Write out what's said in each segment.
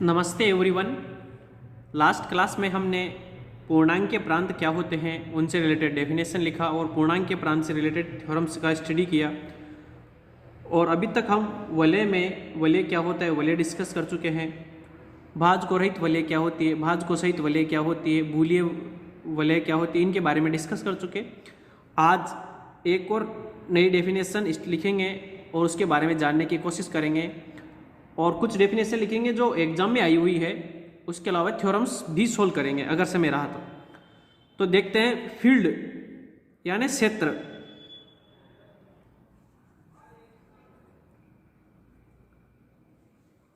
नमस्ते everyone. Last class में हमने पूर्णांक के प्रांत क्या होते हैं उनसे रिलेटेड डेफिनेशन लिखा और पूर्णांक के प्रांत से रिलेटेड थ्योरम्स का स्टडी किया। और अभी तक हम वलय क्या होता है वलय डिस्कस कर चुके हैं। भाज्य को रहित वलय क्या होती है, भाज्य को सहित वलय क्या होती है, बूलिय वलय क्या होती है, इनके बारे में डिस्कस कर चुके। आज एक और नई डेफिनेशन लिखेंगे और उसके बारे में जानने की कोशिश करेंगे और कुछ डेफिनेशन लिखेंगे जो एग्जाम में आई हुई है। उसके अलावा थ्योरम्स भी सोल्व करेंगे अगर समय रहा तो देखते हैं फील्ड यानी क्षेत्र।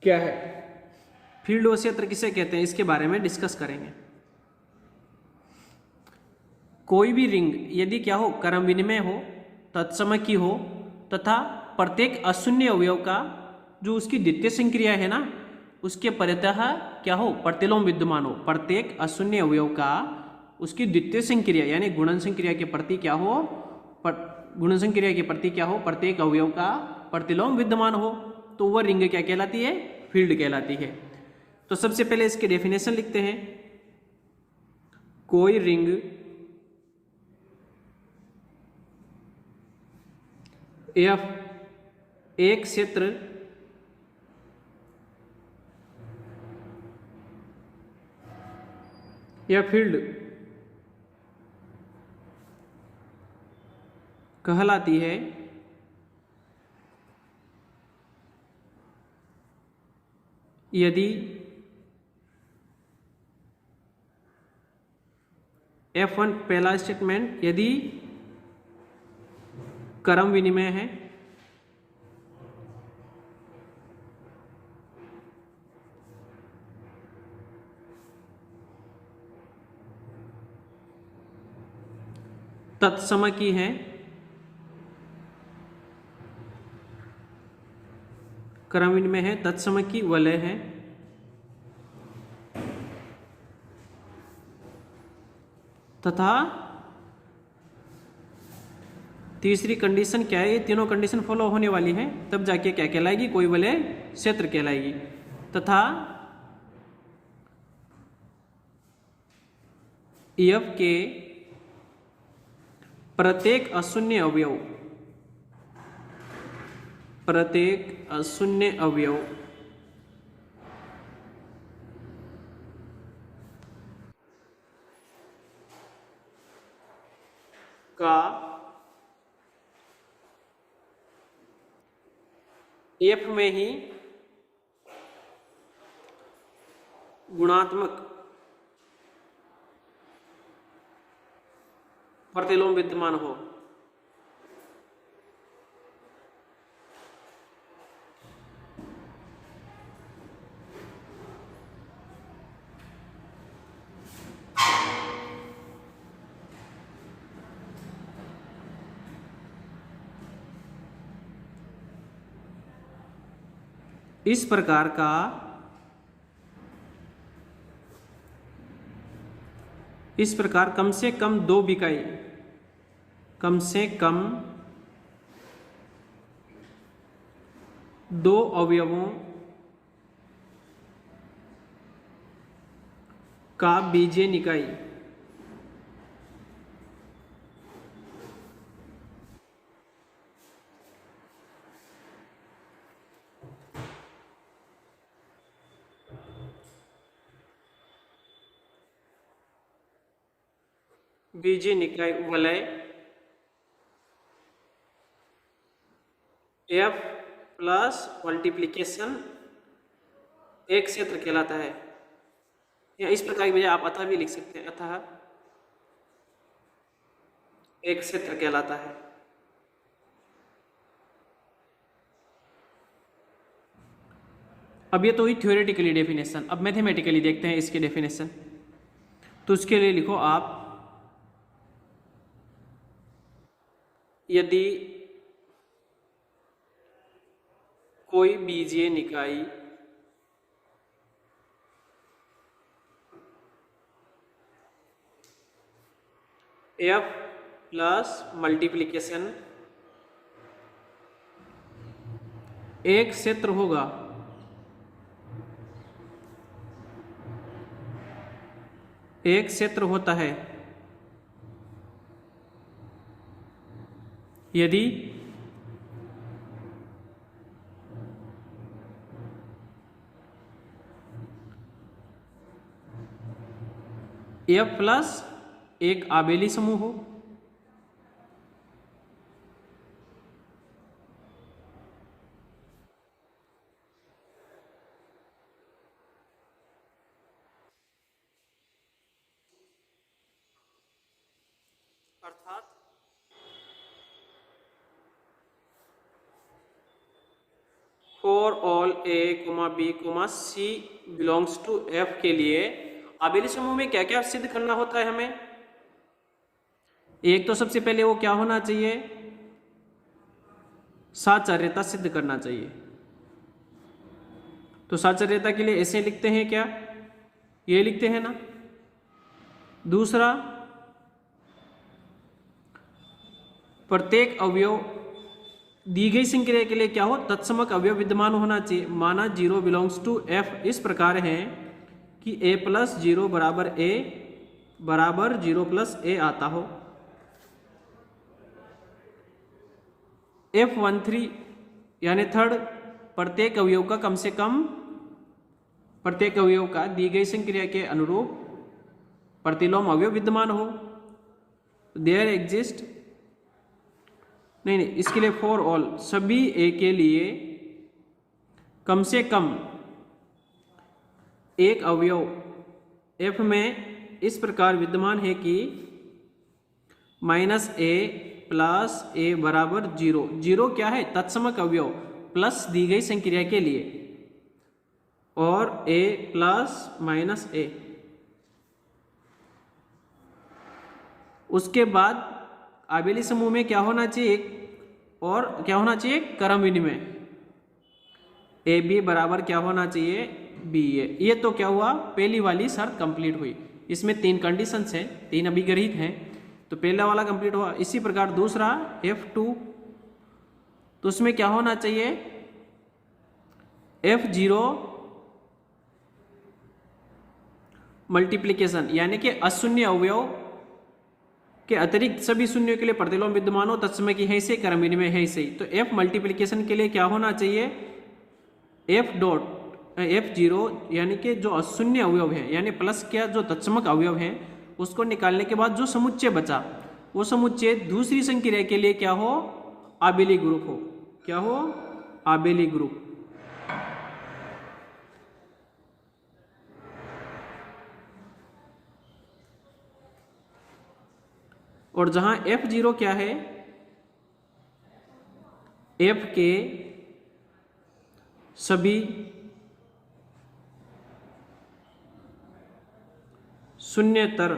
क्या है फील्ड और क्षेत्र किसे कहते हैं इसके बारे में डिस्कस करेंगे। कोई भी रिंग यदि क्या हो क्रम विनिमय हो, तत्सम की हो तथा प्रत्येक अशून्य अवयव का जो उसकी द्वितीय संक्रिया है ना उसके परितः क्या हो प्रतिलोम विद्यमान हो। प्रत्येक अशून्य अवयव का उसकी द्वितीय संक्रिया यानी गुणन संक्रिया के प्रति क्या हो, गुणन संक्रिया के प्रति क्या हो प्रत्येक अवयव का प्रतिलोम विद्यमान हो तो वह रिंग क्या कहलाती है, फील्ड कहलाती है। तो सबसे पहले इसके डेफिनेशन लिखते हैं। कोई रिंग एफ एक क्षेत्र या फील्ड कहलाती है यदि F1 पहला स्टेटमेंट यदि क्रम विनिमय है तत्सम की है क्रम विनिमय है तत्सम की वलय है तथा तीसरी कंडीशन क्या है, ये तीनों कंडीशन फॉलो होने वाली है तब जाके क्या कहलाएगी, कोई वलय क्षेत्र कहलाएगी। तथा एफ के प्रत्येक अशून्य अवयव का एफ में ही गुणात्मक प्रतिलोम विद्यमान हो। इस प्रकार कम से कम दो अवयवों का बीजीय निकाय वलय F प्लस मल्टीप्लिकेशन एक क्षेत्र कहलाता है। या इस प्रकार की वजह आप अतः भी लिख सकते हैं, अतः एक क्षेत्र कहलाता है। अब ये तो हुई थ्योरेटिकली डेफिनेशन। अब मैथमेटिकली देखते हैं इसके डेफिनेशन। तो उसके लिए लिखो आप यदि कोई बीजीय निकाय F प्लस मल्टीप्लिकेशन एक क्षेत्र होगा एक क्षेत्र होता है यदि F प्लस एक आबेली समूह हो, अर्थात for all A, B, C belongs to F के लिए आबेली समूह में क्या क्या सिद्ध करना होता है हमें। एक तो सबसे पहले वो क्या होना चाहिए, साचार्यता सिद्ध करना चाहिए। तो साचार्यता के लिए ऐसे लिखते हैं क्या, ये लिखते हैं ना। दूसरा, प्रत्येक अवयव दी गई संक्रिया के लिए क्या हो, तत्समक अवयव विद्यमान होना चाहिए। माना 0 बिलोंग्स टू F इस प्रकार है कि A प्लस 0 बराबर A बराबर 0 प्लस A आता हो। F13 यानी थर्ड, प्रत्येक अवयव का कम से कम, प्रत्येक अवयव का दी गई संक्रिया के अनुरूप प्रतिलोम अवयव विद्यमान हो। देयर एग्जिस्ट, नहीं, इसके लिए फॉर ऑल, सभी ए के लिए कम से कम एक अवयव F में इस प्रकार विद्यमान है कि -A प्लस A बराबर 0। 0 क्या है, तत्समक अवयव प्लस दी गई संक्रिया के लिए, और A प्लस -A। उसके बाद आबेली समूह में क्या होना चाहिए, और क्या होना चाहिए, क्रम विनिमय। ए बी बराबर क्या होना चाहिए, बी ए। ये तो क्या हुआ, पहली वाली शर्त कंप्लीट हुई। इसमें 3 कंडीशंस हैं, 3 अभिगृहित हैं, तो पहला वाला कंप्लीट हुआ। इसी प्रकार दूसरा F2, तो उसमें क्या होना चाहिए, F0 मल्टीप्लीकेशन, यानी कि अशून्य अवयव के अतिरिक्त सभी शून्यों के लिए प्रतिलोम विद्यमान हो, तत्समय की है से, क्रम विनिमय है से। तो F मल्टीप्लीकेशन के लिए क्या होना चाहिए, F0 यानी कि जो अशून्य अवयव है, यानी प्लस क्या जो तत्समक अवयव है, उसको निकालने के बाद जो समुच्चय बचा, वो समुच्चय दूसरी संक्रिया के लिए क्या हो, आबेली ग्रुप हो। क्या हो, आबेली ग्रुप। और जहां F0 क्या है, F के सभी शून्यतर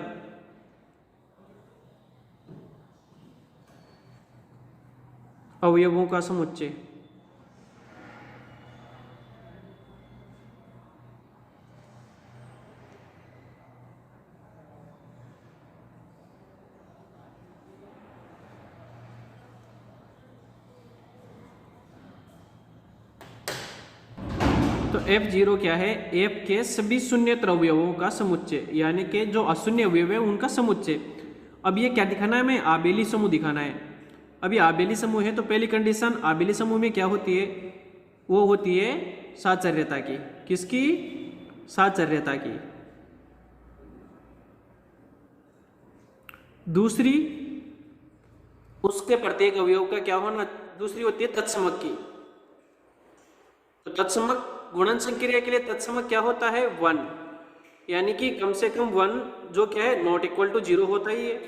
अवयवों का समुच्चय। तो F0 क्या है, F के सभी शून्यतर अवयवों का समुच्चय, यानी कि जो अशून्य अवयव है उनका समुच्चय। अब ये क्या दिखाना है, हमें आबेली समूह दिखाना है। अभी आबेली समूह है, तो पहली कंडीशन आबेली समूह में क्या होती है, वो होती है साचर्यता की। किसकी, साचर्यता की। दूसरी, उसके प्रत्येक अवयव का क्या होना, दूसरी होती है तत्समक की। तो तत्समक गुणन संक्रिया के लिए तत्समक क्या होता है, 1, यानी कि कम से कम 1 जो क्या है, नॉट इक्वल टू 0 होता ही है,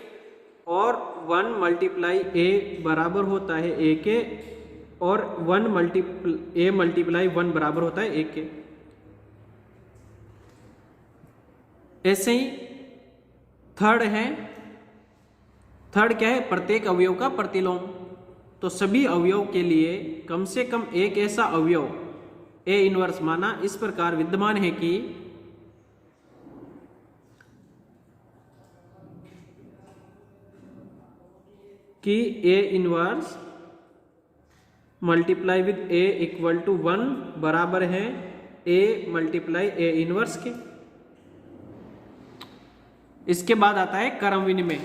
और 1 मल्टीप्लाई A बराबर होता है A के, और 1 A मल्टीप्लाई 1 बराबर होता है 1 के। ऐसे ही थर्ड है, थर्ड क्या है, प्रत्येक अवयव का प्रतिलोम। तो सभी अवयव के लिए कम से कम एक ऐसा अवयव A इनवर्स माना इस प्रकार विद्यमान है कि A inverse multiply with A equal to 1 बराबर है A मल्टीप्लाई A इनवर्स के। इसके बाद आता है क्रम विनिमय।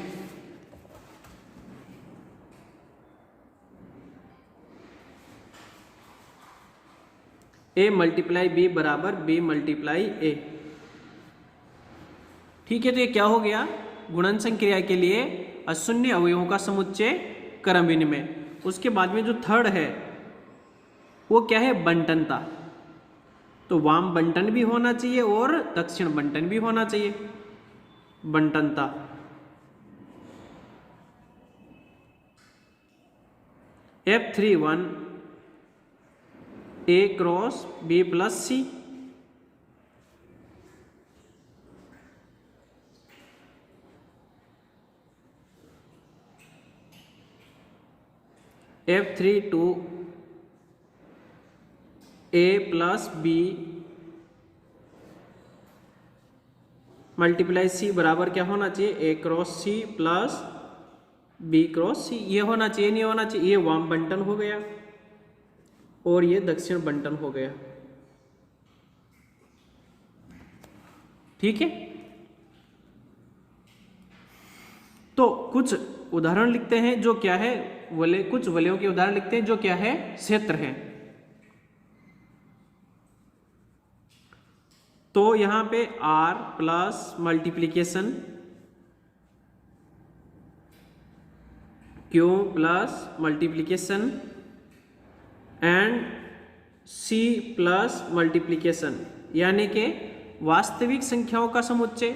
A मल्टीप्लाई बी बराबर B मल्टीप्लाई ए। ठीक है, तो ये क्या हो गया, गुणनसन क्रिया के लिए अशून्य अवयवों का समुच्चय क्रम विनिमय। उसके बाद में जो थर्ड है वो क्या है, बंटनता। तो वाम बंटन भी होना चाहिए और दक्षिण बंटन भी होना चाहिए, बंटनता। F31 A cross B plus C। F32 A plus B multiply C बराबर क्या होना चाहिए, A cross C plus B cross C। ये होना चाहिए, नहीं होना चाहिए, ये वाम बंटन हो गया और ये दक्षिण बंटन हो गया। ठीक है, तो कुछ उदाहरण लिखते हैं जो क्या है, वलय, कुछ वलयों के उदाहरण लिखते हैं जो क्या है, क्षेत्र है। तो यहां पे R plus multiplication Q plus multiplication and C plus multiplication, यानी कि वास्तविक संख्याओं का समुच्चय,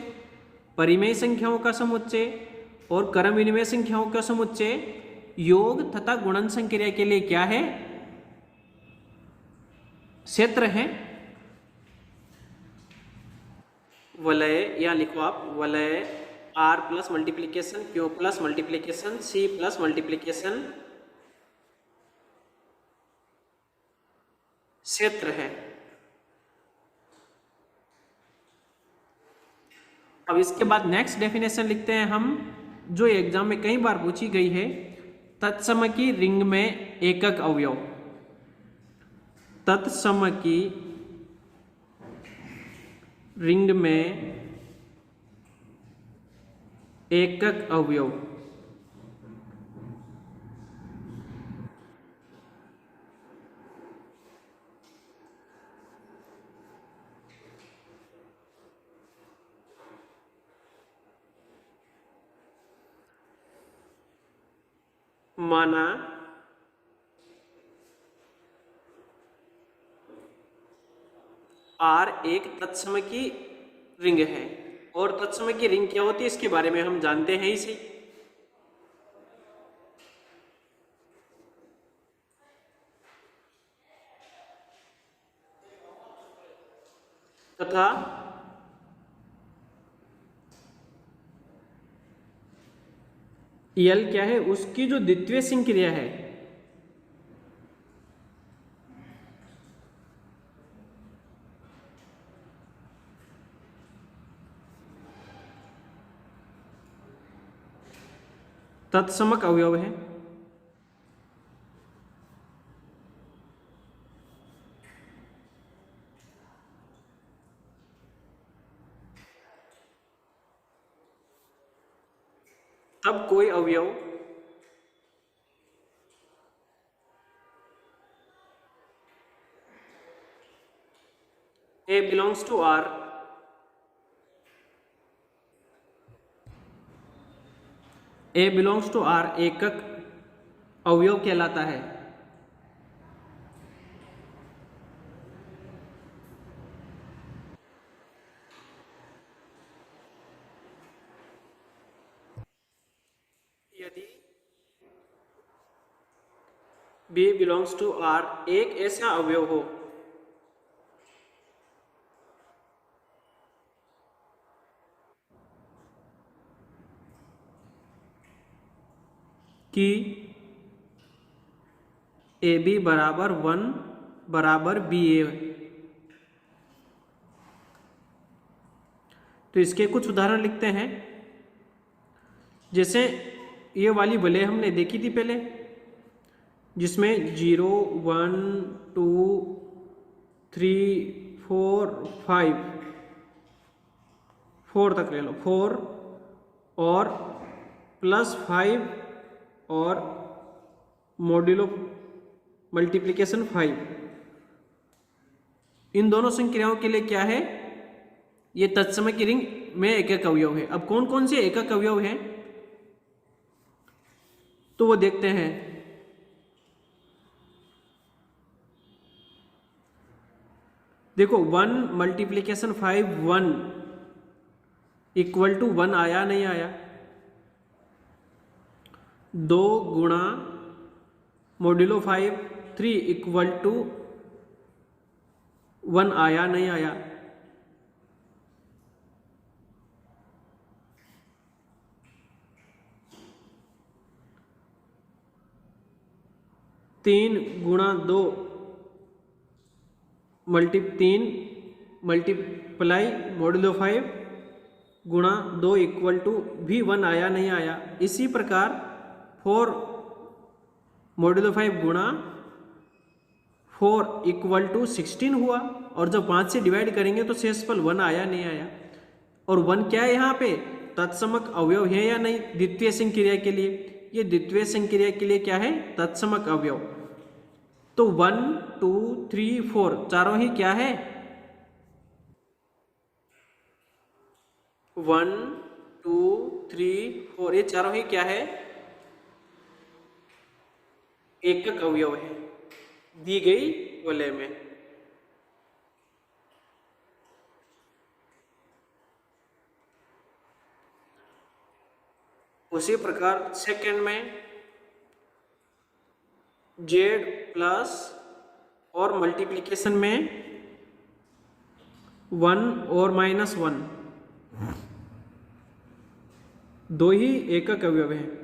परिमेय संख्याओं का समुच्चय और क्रम विनिमय संख्याओं का समुच्चय योग तथा गुणनसन क्रिया के लिए क्या है, क्षेत्र है। वलय, या लिखो आप वलय R plus multiplication Q plus multiplication C plus multiplication क्षेत्र है। अब इसके बाद नेक्स्ट डेफिनेशन लिखते हैं हम, जो एग्जाम में कई बार पूछी गई है। तत्सम की रिंग में एकक अवयव, तत्सम की रिंग में एकक अवयव। माना R एक तत्सम की रिंग है, और तत्सम की रिंग क्या होती है इसके बारे में हम जानते हैं इसे। तथा L क्या है, उसकी जो द्वितीय संक्रिया है तत्समक अवयव है। तब कोई अवयव A belongs to R A belongs to R एकक अवयव कहलाता है। यदि B belongs to R एक ऐसा अवयव हो कि AB बराबर 1 बराबर BA, तो इसके कुछ उदाहरण लिखते हैं। जैसे ये वाली वलय हमने देखी थी पहले, जिसमें 0 1 2 3 4 5 4 तक ले लो, 4 और +5 और मॉड्यूलो मल्टीप्लिकेशन 5, इन दोनों संक्रियाओं के लिए क्या है, ये तत्समक की रिंग में एकक अवयव है। अब कौन कौन से एकक अवयव हैं तो वो देखते हैं। देखो 1 मल्टीप्लिकेशन 5 1 इक्वल टू 1 आया नहीं आया। 2 गुणा मॉड्यूलो 5 3 इक्वल टू 1 आया नहीं आया। 3 गुणा 2 मल्टीप्लाई मॉड्यूलो 5 गुणा 2 इक्वल टू भी 1 आया नहीं आया। इसी प्रकार 4 मॉड्यूलो 5 गुणा 4 इक्वल टू 16 हुआ, और जब 5 से डिवाइड करेंगे तो शेषफल 1 आया नहीं आया। और 1 क्या है यहाँ पे, तत्समक अवयव है या नहीं द्वितीय संक्रिया के लिए, ये द्वितीय संक्रिया के लिए क्या है, तत्समक अवयव। तो 1 2 3 4 चारों ही क्या है, 1 2 3 4 ये चारों ही क्या है, एकक अवयव है दी गई वलय में। उसी प्रकार सेकंड में जेड प्लस और मल्टीप्लिकेशन में 1 और -1 दो ही एकक अवयव हैं।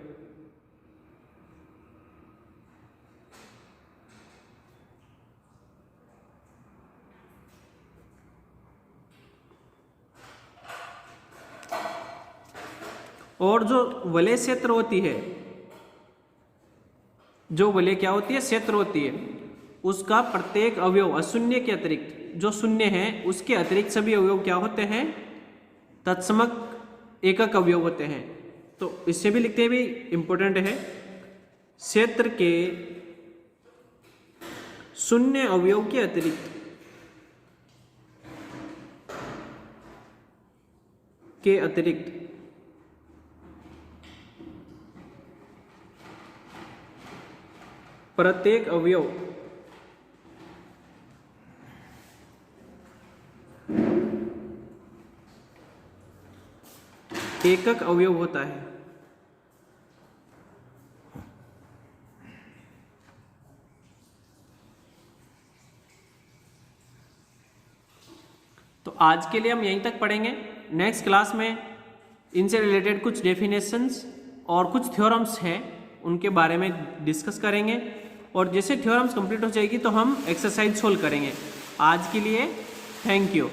और जो वलय क्षेत्र होती है, जो वलय क्या होती है, क्षेत्र होती है, उसका प्रत्येक अवयव अशून्य के अतिरिक्त, जो शून्य है उसके अतिरिक्त सभी अवयव क्या होते हैं, तत्समक एकक अवयव होते हैं। तो इससे भी लिखते हैं भी इंपॉर्टेंट है, क्षेत्र के शून्य अवयव के अतिरिक्त प्रत्येक अवयव एकक अवयव होता है। तो आज के लिए हम यहीं तक पढ़ेंगे। नेक्स्ट क्लास में इनसे रिलेटेड कुछ डेफिनेशंस और कुछ थ्योरम्स हैं, उनके बारे में डिस्कस करेंगे, और जैसे थ्योरम्स कंप्लीट हो जाएगी तो हम एक्सरसाइज सोल्व करेंगे। आज के लिए थैंक यू।